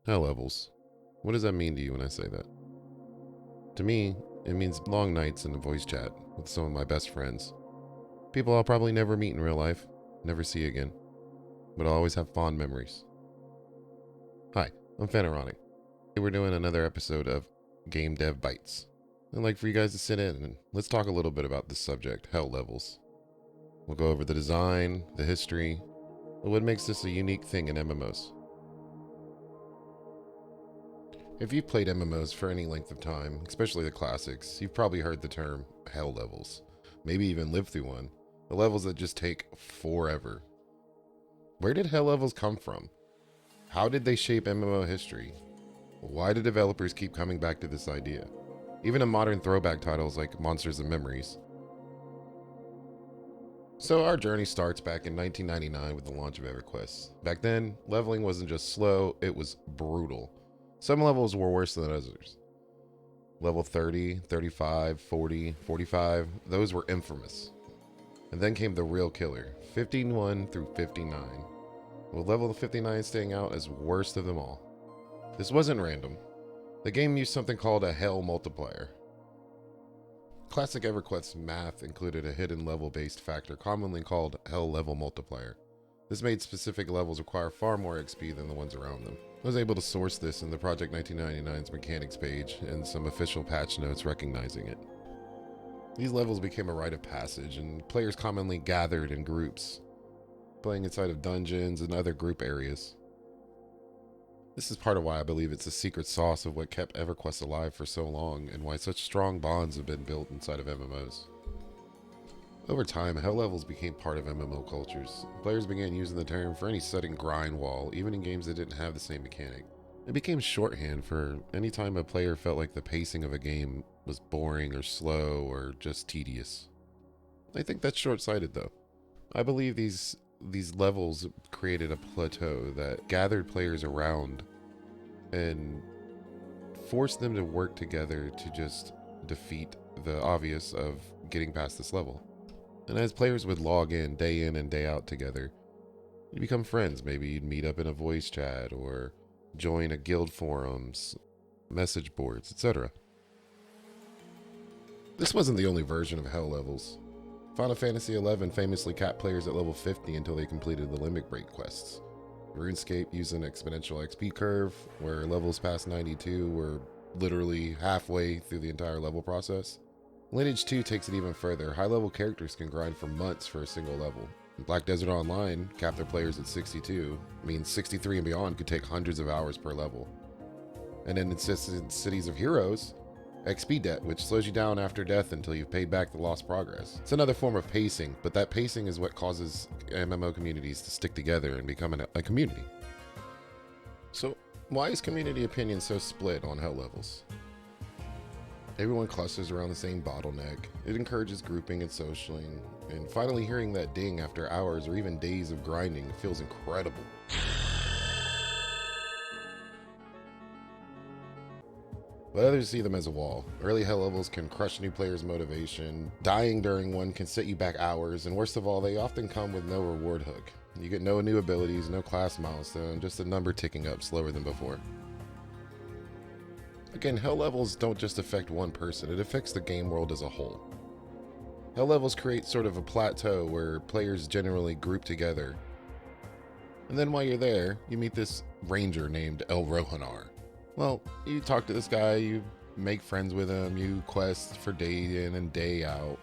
Hell levels. What does that mean to you when I say that? To me, it means long nights in a voice chat with some of my best friends. People I'll probably never meet in real life, never see again, but I'll always have fond memories. Hi, I'm Fanironic. Today we're doing another episode of Game Dev Bites. I'd like for you guys to sit in and let's talk a little bit about this subject, hell levels. We'll go over the design, the history, and what makes this a unique thing in MMOs. If you've played MMOs for any length of time, especially the classics, you've probably heard the term hell levels. Maybe even lived through one. The levels that just take forever. Where did hell levels come from? How did they shape MMO history? Why do developers keep coming back to this idea? Even in modern throwback titles like Monsters and Memories. So our journey starts back in 1999 with the launch of EverQuest. Back then, leveling wasn't just slow, it was brutal. Some levels were worse than others. Level 30, 35, 40, 45, those were infamous. And then came the real killer, 51 through 59, with level 59 staying out as worst of them all. This wasn't random. The game used something called a hell multiplier. Classic EverQuest's math included a hidden level-based factor commonly called hell level multiplier. This made specific levels require far more XP than the ones around them. I was able to source this in the Project 1999's mechanics page and some official patch notes recognizing it. These levels became a rite of passage, and players commonly gathered in groups, playing inside of dungeons and other group areas. This is part of why I believe it's the secret sauce of what kept EverQuest alive for so long and why such strong bonds have been built inside of MMOs. Over time, hell levels became part of MMO cultures. Players began using the term for any sudden grind wall, even in games that didn't have the same mechanic. It became shorthand for any time a player felt like the pacing of a game was boring or slow or just tedious. I think that's short-sighted though. I believe these levels created a plateau that gathered players around and forced them to work together to just defeat the obvious of getting past this level. And as players would log in and day out together, you'd become friends. Maybe you'd meet up in a voice chat or join a guild forums, message boards, etc. This wasn't the only version of hell levels. Final Fantasy XI famously capped players at level 50 until they completed the Limit Break quests. RuneScape used an exponential XP curve, where levels past 92 were literally halfway through the entire level process. Lineage 2 takes it even further. High-level characters can grind for months for a single level. Black Desert Online capped their players at 62, means 63 and beyond could take hundreds of hours per level. And then in Cities of Heroes, XP debt, which slows you down after death until you've paid back the lost progress. It's another form of pacing, but that pacing is what causes MMO communities to stick together and become a community. So why is community opinion so split on hell levels? Everyone clusters around the same bottleneck. It encourages grouping and socialing, and finally hearing that ding after hours or even days of grinding feels incredible. But others see them as a wall. Early hell levels can crush new players' motivation. Dying during one can set you back hours, and worst of all, they often come with no reward hook. You get no new abilities, no class milestone, just a number ticking up slower than before. Again, hell levels don't just affect one person, it affects the game world as a whole. Hell levels create sort of a plateau where players generally group together. And then while you're there, you meet this ranger named El Rohanar. Well, you talk to this guy, you make friends with him, you quest for day in and day out.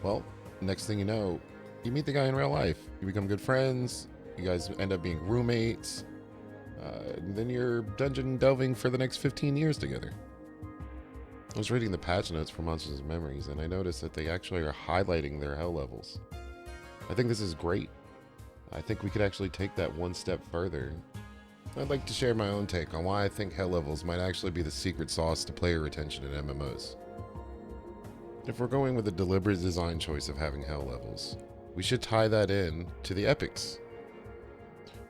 Well, next thing you know, you meet the guy in real life. You become good friends, you guys end up being roommates, and then you're dungeon delving for the next 15 years together. I was reading the patch notes for Monsters and Memories, and I noticed that they actually are highlighting their hell levels. I think this is great. I think we could actually take that one step further. I'd like to share my own take on why I think hell levels might actually be the secret sauce to player retention in MMOs. If we're going with a deliberate design choice of having hell levels, we should tie that in to the epics.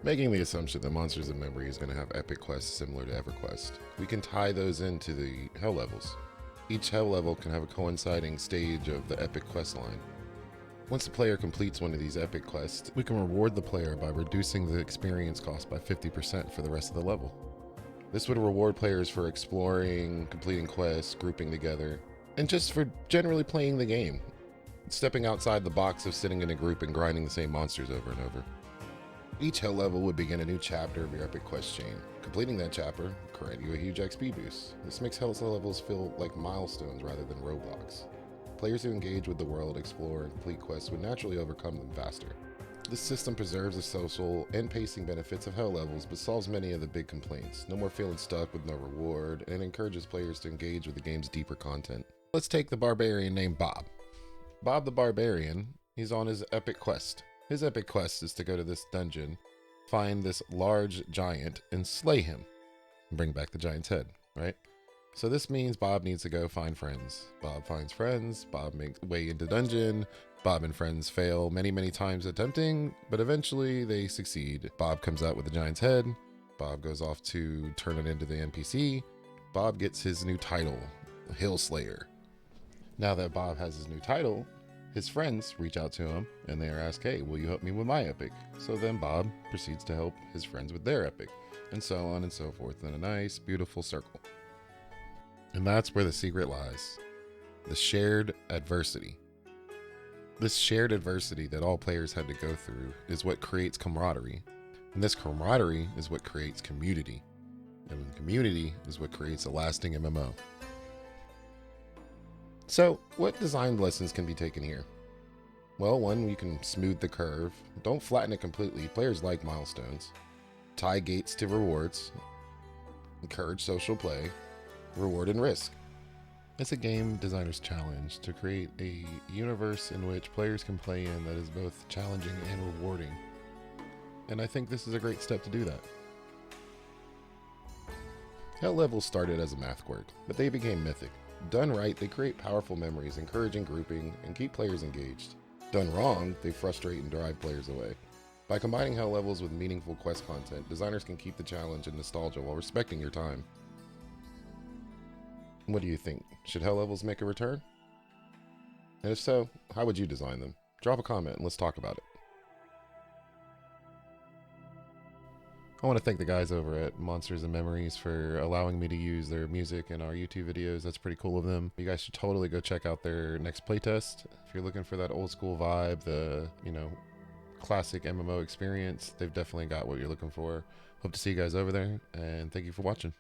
Making the assumption that Monsters and Memory is going to have epic quests similar to EverQuest, we can tie those into the hell levels. Each hell level can have a coinciding stage of the epic quest line. Once the player completes one of these epic quests, we can reward the player by reducing the experience cost by 50% for the rest of the level. This would reward players for exploring, completing quests, grouping together, and just for generally playing the game, stepping outside the box of sitting in a group and grinding the same monsters over and over. Each hell level would begin a new chapter of your epic quest chain. Completing that chapter grant you a huge XP boost. This makes hell levels feel like milestones rather than roadblocks. Players who engage with the world, explore, and complete quests would naturally overcome them faster. This system preserves the social and pacing benefits of hell levels, but solves many of the big complaints. No more feeling stuck with no reward, and encourages players to engage with the game's deeper content. Let's take the barbarian named Bob. Bob the Barbarian, he's on his epic quest. His epic quest is to go to this dungeon, find this large giant, and slay him. And bring back the giant's head, right? So this means Bob needs to go find friends. Bob finds friends, Bob makes way into dungeon, Bob and friends fail many times attempting, but eventually they succeed. Bob comes out with the giant's head, Bob goes off to turn it into the NPC, Bob gets his new title, Hill Slayer. Now that Bob has his new title, his friends reach out to him and they are asked, hey, will you help me with my epic? So then Bob proceeds to help his friends with their epic, and so on and so forth in a nice, beautiful circle. And that's where the secret lies. The shared adversity. This shared adversity that all players had to go through is what creates camaraderie. And this camaraderie is what creates community. And community is what creates a lasting MMO. So, what design lessons can be taken here? Well, one, you can smooth the curve. Don't flatten it completely. Players like milestones. Tie gates to rewards. Encourage social play. Reward and risk. It's a game designer's challenge to create a universe in which players can play in that is both challenging and rewarding. And I think this is a great step to do that. Hell levels started as a math quirk, but they became mythic. Done right, they create powerful memories, encouraging grouping, and keep players engaged. Done wrong, they frustrate and drive players away. By combining hell levels with meaningful quest content, designers can keep the challenge and nostalgia while respecting your time. What do you think? Should hell levels make a return? And if so, how would you design them? Drop a comment and let's talk about it. I want to thank the guys over at Monsters and Memories for allowing me to use their music in our YouTube videos. That's pretty cool of them. You guys should totally go check out their next playtest. If you're looking for that old school vibe, the, classic MMO experience, they've definitely got what you're looking for. Hope to see you guys over there, and thank you for watching.